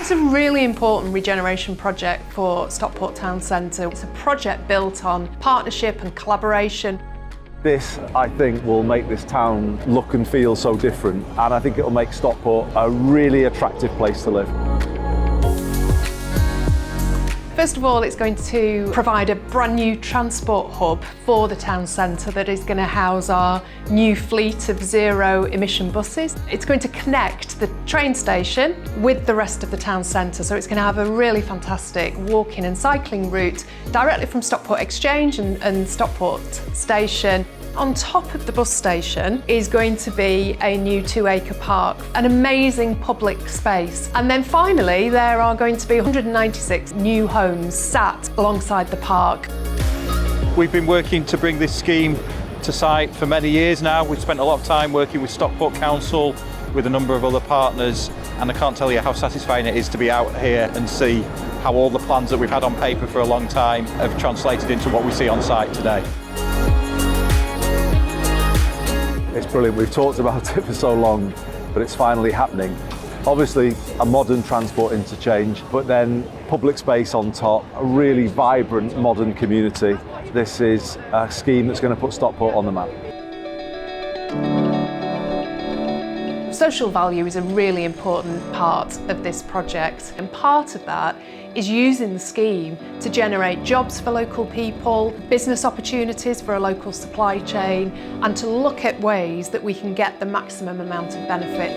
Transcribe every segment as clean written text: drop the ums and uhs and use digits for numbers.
It's a really important regeneration project for Stockport Town Centre. It's a project built on partnership and collaboration. This, I think, will make this town look and feel so different, and I think it'll make Stockport a really attractive place to live. First of all, it's going to provide a brand new transport hub for the town centre that is going to house our new fleet of zero emission buses. It's going to connect the train station with the rest of the town centre, so it's going to have a really fantastic walking and cycling route directly from Stockport Exchange and Stockport Station. On top of the bus station is going to be a new 2-acre park, an amazing public space. And then finally, there are going to be 196 new homes sat alongside the park. We've been working to bring this scheme to site for many years now. We've spent a lot of time working with Stockport Council, with a number of other partners, and I can't tell you how satisfying it is to be out here and see how all the plans that we've had on paper for a long time have translated into what we see on site today. It's brilliant. We've talked about it for so long, but it's finally happening. Obviously, a modern transport interchange, but then public space on top, a really vibrant modern community. This is a scheme that's going to put Stockport on the map. Social value is a really important part of this project, and part of that is using the scheme to generate jobs for local people, business opportunities for a local supply chain, and to look at ways that we can get the maximum amount of benefit.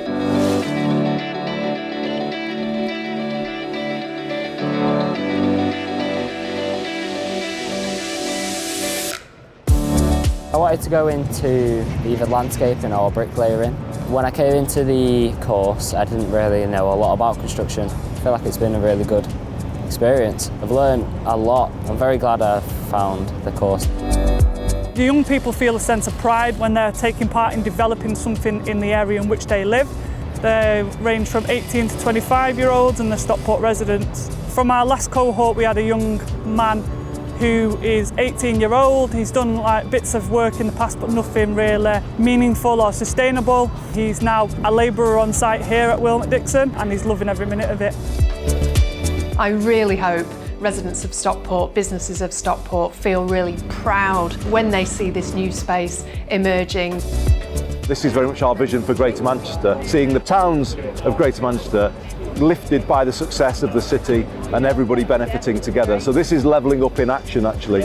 I wanted to go into either landscaping or bricklaying. When I came into the course, I didn't really know a lot about construction. I feel like it's been a really good experience. I've learned a lot. I'm very glad I found the course. The young people feel a sense of pride when they're taking part in developing something in the area in which they live. They range from 18 to 25-year-olds and they're Stockport residents. From our last cohort, we had a young man who is 18-year-old. He's done bits of work in the past, but nothing really meaningful or sustainable. He's now a labourer on site here at Wilmot Dixon, and he's loving every minute of it. I really hope residents of Stockport, businesses of Stockport feel really proud when they see this new space emerging. This is very much our vision for Greater Manchester, seeing the towns of Greater Manchester lifted by the success of the city and everybody benefiting together. So this is levelling up in action, actually.